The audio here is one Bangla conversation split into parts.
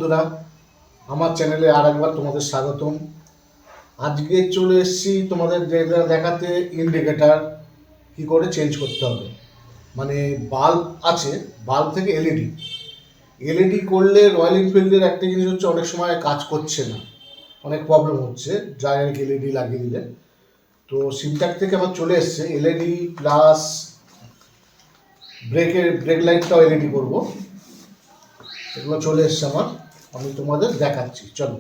বন্ধুরা, আমার চ্যানেলে আর একবার তোমাদের স্বাগতম। আজকে চলে এসেছি তোমাদের দেখাতে ইন্ডিকেটার কি করে চেঞ্জ করতে হবে। মানে বাল্ব আছে, বাল্ব থেকে এলইডি করলে রয়্যাল এনফিল্ডের একটা জিনিস হচ্ছে অনেক সময় কাজ করছে না, অনেক প্রবলেম হচ্ছে ডাইরেক্ট এলইডি লাগিয়ে দিলে। তো সিমটাক থেকে আমার চলে এসছে এলইডি প্লাস ব্রেক লাইটটাও এলইডি করবো। এগুলো চলে এসছে আমার, আমি তোমাদের দেখাচ্ছি। চলো,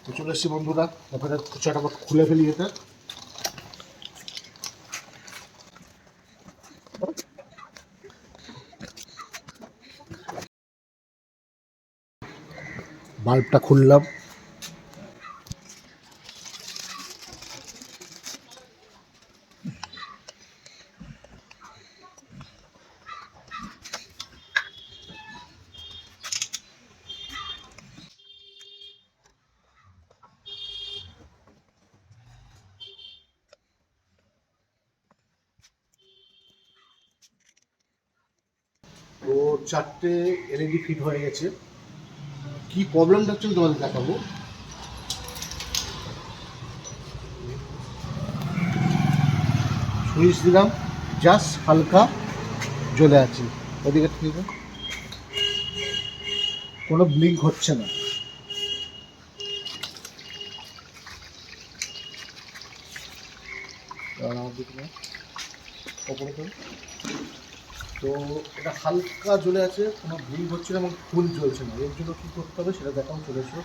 তো চলে এসছি বন্ধুরা, আপনাদের চটাপট খুলে ফেলি এটা। বাল্বটা খুললাম, তো চারটে এলইডি ফিট হয়ে গেছে। কি প্রবলেমটা হচ্ছে তোমাদের দেখাবো। সুইচ দিলাম, জাস্ট হালকা জ্বলে আছে, ওদিকে ঠিক কোনো ব্লিঙ্ক হচ্ছে না। তো এটা হালকা জ্বলে আছে, কোনো ব্লিঙ্ক হচ্ছে না এবং ফুল জ্বলছে না। এর জন্য কী করতে হবে সেটা দেখাও, চলে এসো।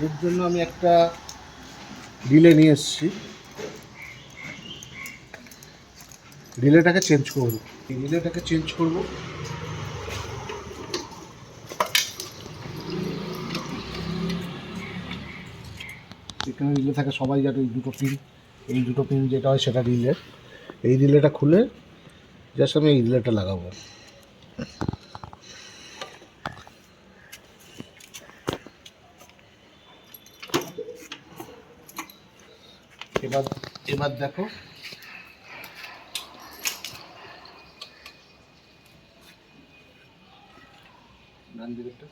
এর জন্য আমি একটা রিলে নিয়ে এসেছি, রিলেটাকে চেঞ্জ করব। এই রিলেটাকে চেঞ্জ করব। এখানে রিলে থাকে, সবাই জানে এই দুটো পিন যেটা হয় সেটা রিলে। এই রিলেটা খুলে জাস্ট আমি এই রিলেটা লাগাবো। এবার দেখো, ডান দিকেরটা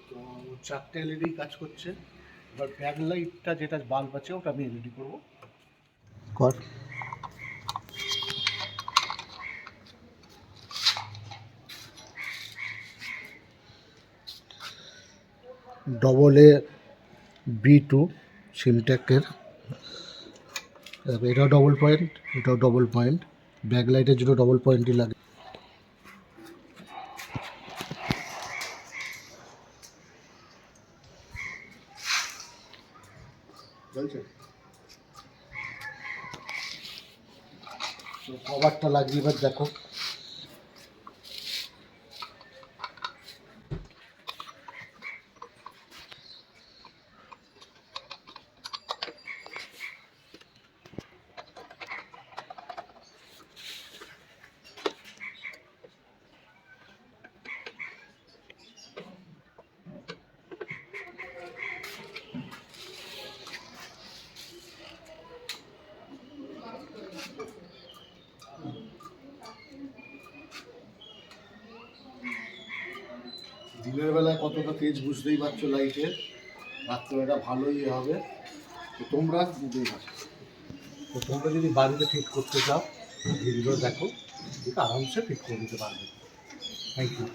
তো চারটে এলইডি কাজ করছে। এবার ব্যাক লাইটটা যেটা বাল্ব আছে ওটা আমি এলইডি করবো। কর AA-B2 সিমটেকের, এটাও ডবল পয়েন্ট, এটাও ডবল পয়েন্ট। ব্যাক লাইটের জন্য ডবল পয়েন্টই লাগে। চলছে, তো কভারটা লাগিয়ে এবার দেখো। দিনের বেলায় কতটা তেজ বুঝতেই পারছো লাইটের, রাত্রেবেলা ভালোই হবে। তো তোমরা যদি বাড়িতে ফিট করতে চাও ভিডিও দেখো, আরামসে ফিট করে দিতে পারবে। Thank you.